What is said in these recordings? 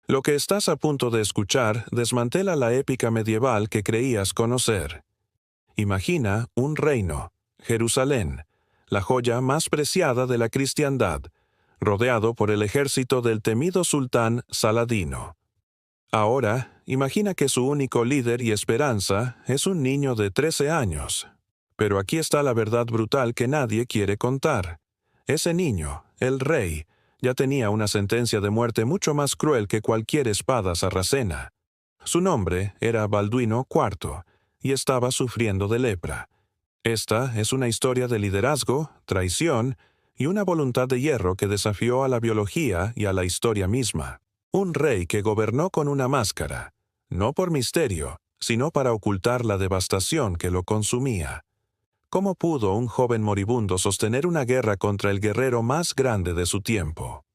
Lo que estás a punto de escuchar desmantela la épica medieval que creías conocer. Imagina un reino, Jerusalén, la joya más preciada de la cristiandad, rodeado por el ejército del temido sultán Saladino. Ahora, imagina que su único líder y esperanza es un niño de 13 años. Pero aquí está la verdad brutal que nadie quiere contar. Ese niño, el rey, ya tenía una sentencia de muerte mucho más cruel que cualquier espada sarracena. Su nombre era Balduino IV, y estaba sufriendo de lepra. Esta es una historia de liderazgo, traición y una voluntad de hierro que desafió a la biología y a la historia misma. Un rey que gobernó con una máscara, no por misterio, sino para ocultar la devastación que lo consumía. ¿Cómo pudo un joven moribundo sostener una guerra contra el guerrero más grande de su tiempo?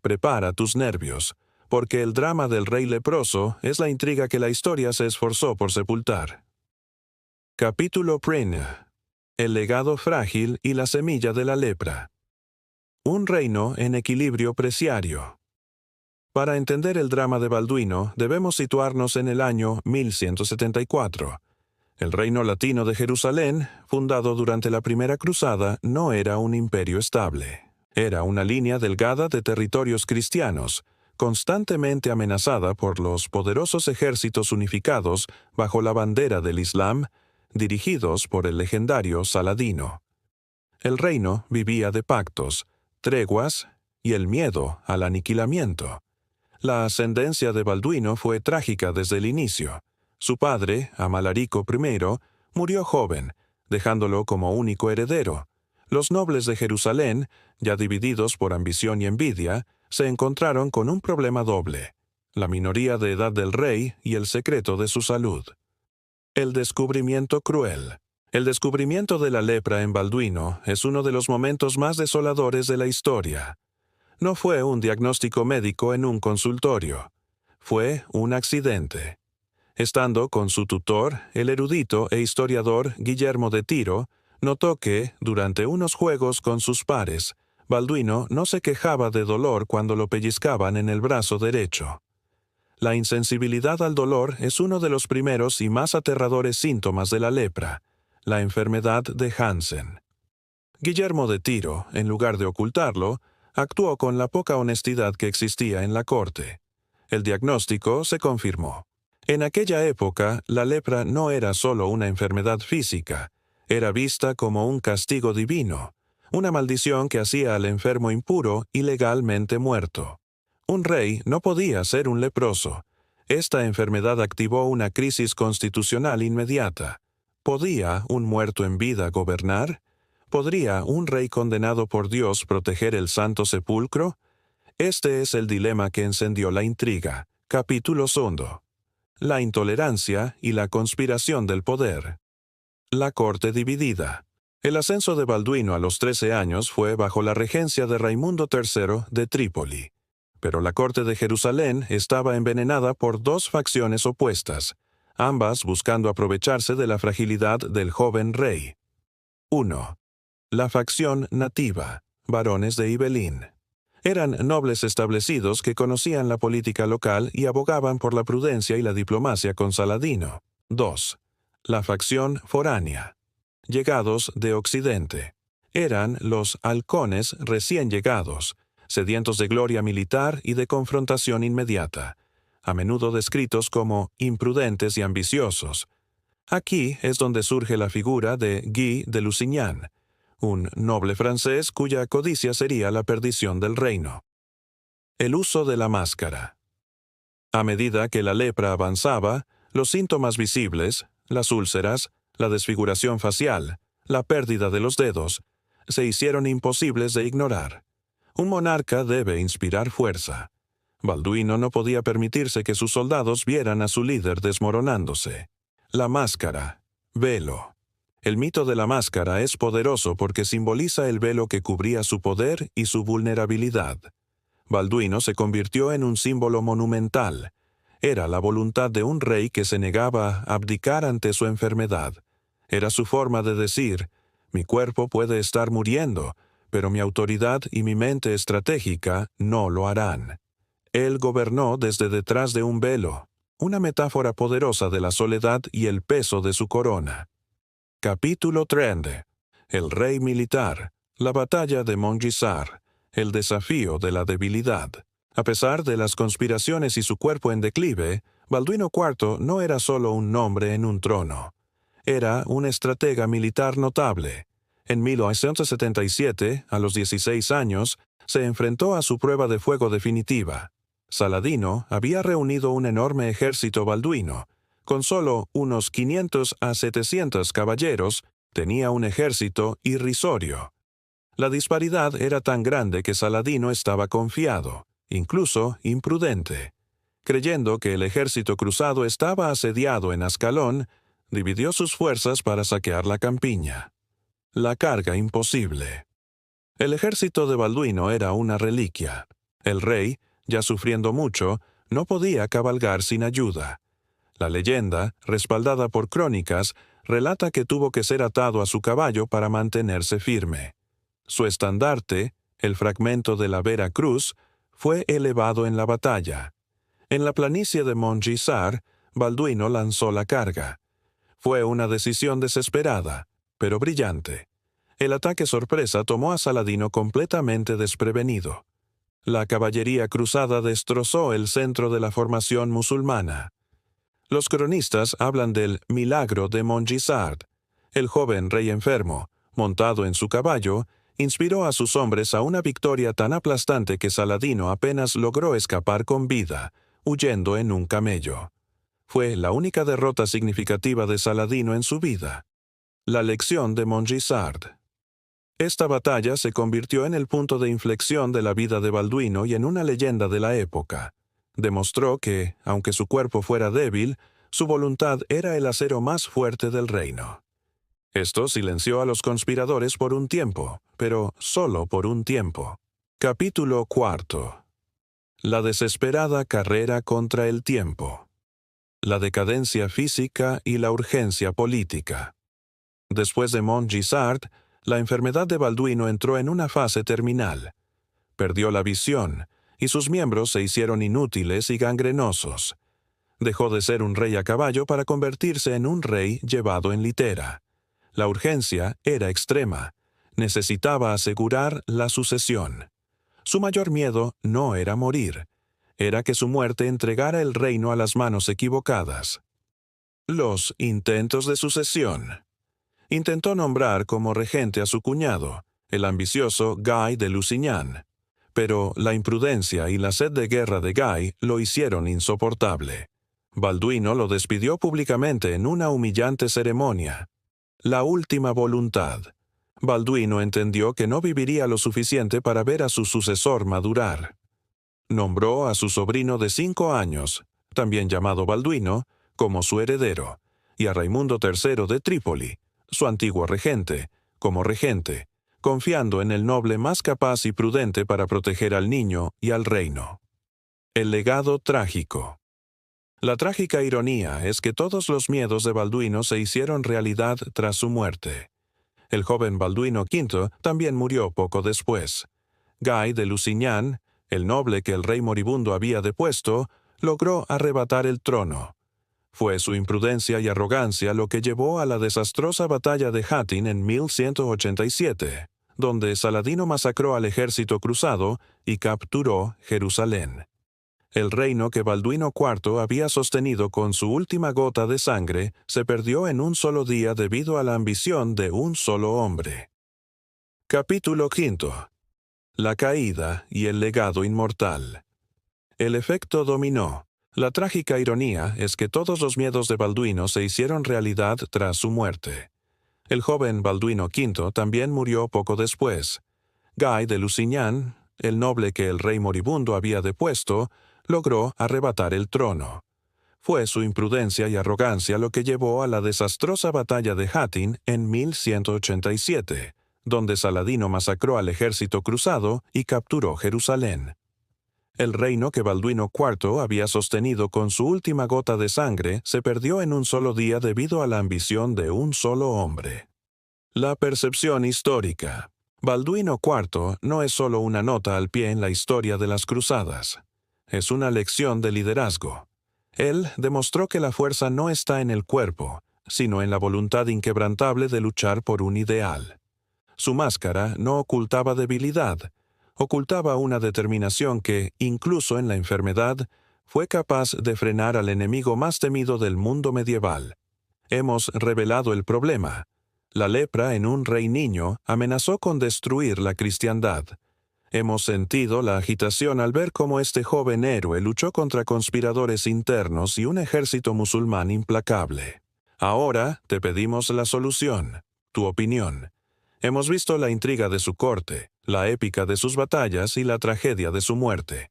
Prepara tus nervios, porque el drama del rey leproso es la intriga que la historia se esforzó por sepultar. Capítulo Prin. El legado frágil y la semilla de la lepra. Un reino en equilibrio preciario. Para entender el drama de Balduino, debemos situarnos en el año 1174. El reino latino de Jerusalén, fundado durante la Primera Cruzada, no era un imperio estable. Era una línea delgada de territorios cristianos, constantemente amenazada por los poderosos ejércitos unificados bajo la bandera del Islam, dirigidos por el legendario Saladino. El reino vivía de pactos, treguas y el miedo al aniquilamiento. La ascendencia de Balduino fue trágica desde el inicio. Su padre, Amalarico I, murió joven, dejándolo como único heredero. Los nobles de Jerusalén, ya divididos por ambición y envidia, se encontraron con un problema doble: la minoría de edad del rey y el secreto de su salud. El descubrimiento cruel. El descubrimiento de la lepra en Balduino es uno de los momentos más desoladores de la historia. No fue un diagnóstico médico en un consultorio. Fue un accidente. Estando con su tutor, el erudito e historiador Guillermo de Tiro, notó que, durante unos juegos con sus pares, Balduino no se quejaba de dolor cuando lo pellizcaban en el brazo derecho. La insensibilidad al dolor es uno de los primeros y más aterradores síntomas de la lepra, la enfermedad de Hansen. Guillermo de Tiro, en lugar de ocultarlo, actuó con la poca honestidad que existía en la corte. El diagnóstico se confirmó. En aquella época, la lepra no era solo una enfermedad física, era vista como un castigo divino, una maldición que hacía al enfermo impuro y legalmente muerto. Un rey no podía ser un leproso. Esta enfermedad activó una crisis constitucional inmediata. ¿Podía un muerto en vida gobernar? ¿Podría un rey condenado por Dios proteger el Santo Sepulcro? Este es el dilema que encendió la intriga. Capítulo segundo. La intolerancia y la conspiración del poder. La corte dividida. El ascenso de Balduino a los 13 años fue bajo la regencia de Raimundo III de Trípoli. Pero la corte de Jerusalén estaba envenenada por dos facciones opuestas, ambas buscando aprovecharse de la fragilidad del joven rey. 1. La facción nativa, varones de Ibelín. Eran nobles establecidos que conocían la política local y abogaban por la prudencia y la diplomacia con Saladino. 2. La facción foránea, llegados de Occidente. Eran los halcones recién llegados, sedientos de gloria militar y de confrontación inmediata, a menudo descritos como imprudentes y ambiciosos. Aquí es donde surge la figura de Guy de Lusignan, un noble francés cuya codicia sería la perdición del reino. El uso de la máscara. A medida que la lepra avanzaba, los síntomas visibles, las úlceras, la desfiguración facial, la pérdida de los dedos, se hicieron imposibles de ignorar. Un monarca debe inspirar fuerza. Balduino no podía permitirse que sus soldados vieran a su líder desmoronándose. La máscara, velo. El mito de la máscara es poderoso porque simboliza el velo que cubría su poder y su vulnerabilidad. Balduino se convirtió en un símbolo monumental. Era la voluntad de un rey que se negaba a abdicar ante su enfermedad. Era su forma de decir: mi cuerpo puede estar muriendo, pero mi autoridad y mi mente estratégica no lo harán. Él gobernó desde detrás de un velo, una metáfora poderosa de la soledad y el peso de su corona. Capítulo 30. El rey militar, la batalla de Montgisard, el desafío de la debilidad. A pesar de las conspiraciones y su cuerpo en declive, Balduino IV no era solo un nombre en un trono. Era un estratega militar notable. En 1977, a los 16 años, se enfrentó a su prueba de fuego definitiva. Saladino había reunido un enorme ejército balduino. Con solo unos 500 a 700 caballeros, tenía un ejército irrisorio. La disparidad era tan grande que Saladino estaba confiado, incluso imprudente. Creyendo que el ejército cruzado estaba asediado en Ascalón, dividió sus fuerzas para saquear la campiña. La carga imposible. El ejército de Balduino era una reliquia. El rey, ya sufriendo mucho, no podía cabalgar sin ayuda. La leyenda, respaldada por crónicas, relata que tuvo que ser atado a su caballo para mantenerse firme. Su estandarte, el fragmento de la Vera Cruz, fue elevado en la batalla. En la planicie de Montgisard, Balduino lanzó la carga. Fue una decisión desesperada, pero brillante. El ataque sorpresa tomó a Saladino completamente desprevenido. La caballería cruzada destrozó el centro de la formación musulmana. Los cronistas hablan del milagro de Montgisard. El joven rey enfermo, montado en su caballo, inspiró a sus hombres a una victoria tan aplastante que Saladino apenas logró escapar con vida, huyendo en un camello. Fue la única derrota significativa de Saladino en su vida. La lección de Montgisard. Esta batalla se convirtió en el punto de inflexión de la vida de Balduino y en una leyenda de la época. Demostró que, aunque su cuerpo fuera débil, su voluntad era el acero más fuerte del reino. Esto silenció a los conspiradores por un tiempo, pero solo por un tiempo. Capítulo 4. La desesperada carrera contra el tiempo. La decadencia física y la urgencia política. Después de Montgisard, la enfermedad de Balduino entró en una fase terminal. Perdió la visión, y sus miembros se hicieron inútiles y gangrenosos. Dejó de ser un rey a caballo para convertirse en un rey llevado en litera. La urgencia era extrema. Necesitaba asegurar la sucesión. Su mayor miedo no era morir. Era que su muerte entregara el reino a las manos equivocadas. Los intentos de sucesión. Intentó nombrar como regente a su cuñado, el ambicioso Guy de Lusignan. Pero la imprudencia y la sed de guerra de Guy lo hicieron insoportable. Balduino lo despidió públicamente en una humillante ceremonia. La última voluntad. Balduino entendió que no viviría lo suficiente para ver a su sucesor madurar. Nombró a su sobrino de 5 años, también llamado Balduino, como su heredero, y a Raimundo III de Trípoli, su antiguo regente, como regente, confiando en el noble más capaz y prudente para proteger al niño y al reino. El legado trágico. La trágica ironía es que todos los miedos de Balduino se hicieron realidad tras su muerte. El joven Balduino V también murió poco después. Guy de Lusignan, el noble que el rey moribundo había depuesto, logró arrebatar el trono. Fue su imprudencia y arrogancia lo que llevó a la desastrosa batalla de Hattin en 1187, donde Saladino masacró al ejército cruzado y capturó Jerusalén. El reino que Balduino IV había sostenido con su última gota de sangre se perdió en un solo día debido a la ambición de un solo hombre. Capítulo 5. La caída y el legado inmortal. El efecto dominó. La trágica ironía es que todos los miedos de Balduino se hicieron realidad tras su muerte. El joven Balduino V también murió poco después. Guy de Lusignan, el noble que el rey moribundo había depuesto, logró arrebatar el trono. Fue su imprudencia y arrogancia lo que llevó a la desastrosa batalla de Hattin en 1187, donde Saladino masacró al ejército cruzado y capturó Jerusalén. El reino que Balduino IV había sostenido con su última gota de sangre se perdió en un solo día debido a la ambición de un solo hombre. La percepción histórica. Balduino IV no es solo una nota al pie en la historia de las cruzadas. Es una lección de liderazgo. Él demostró que la fuerza no está en el cuerpo, sino en la voluntad inquebrantable de luchar por un ideal. Su máscara no ocultaba debilidad, ocultaba una determinación que, incluso en la enfermedad, fue capaz de frenar al enemigo más temido del mundo medieval. Hemos revelado el problema. La lepra en un rey niño amenazó con destruir la cristiandad. Hemos sentido la agitación al ver cómo este joven héroe luchó contra conspiradores internos y un ejército musulmán implacable. Ahora te pedimos la solución, tu opinión. Hemos visto la intriga de su corte, la épica de sus batallas y la tragedia de su muerte.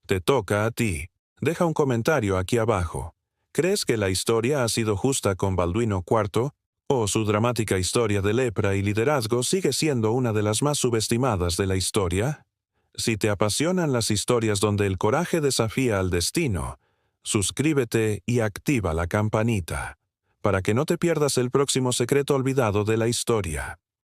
Te toca a ti. Deja un comentario aquí abajo. ¿Crees que la historia ha sido justa con Balduino IV? ¿O su dramática historia de lepra y liderazgo sigue siendo una de las más subestimadas de la historia? Si te apasionan las historias donde el coraje desafía al destino, suscríbete y activa la campanita, para que no te pierdas el próximo secreto olvidado de la historia.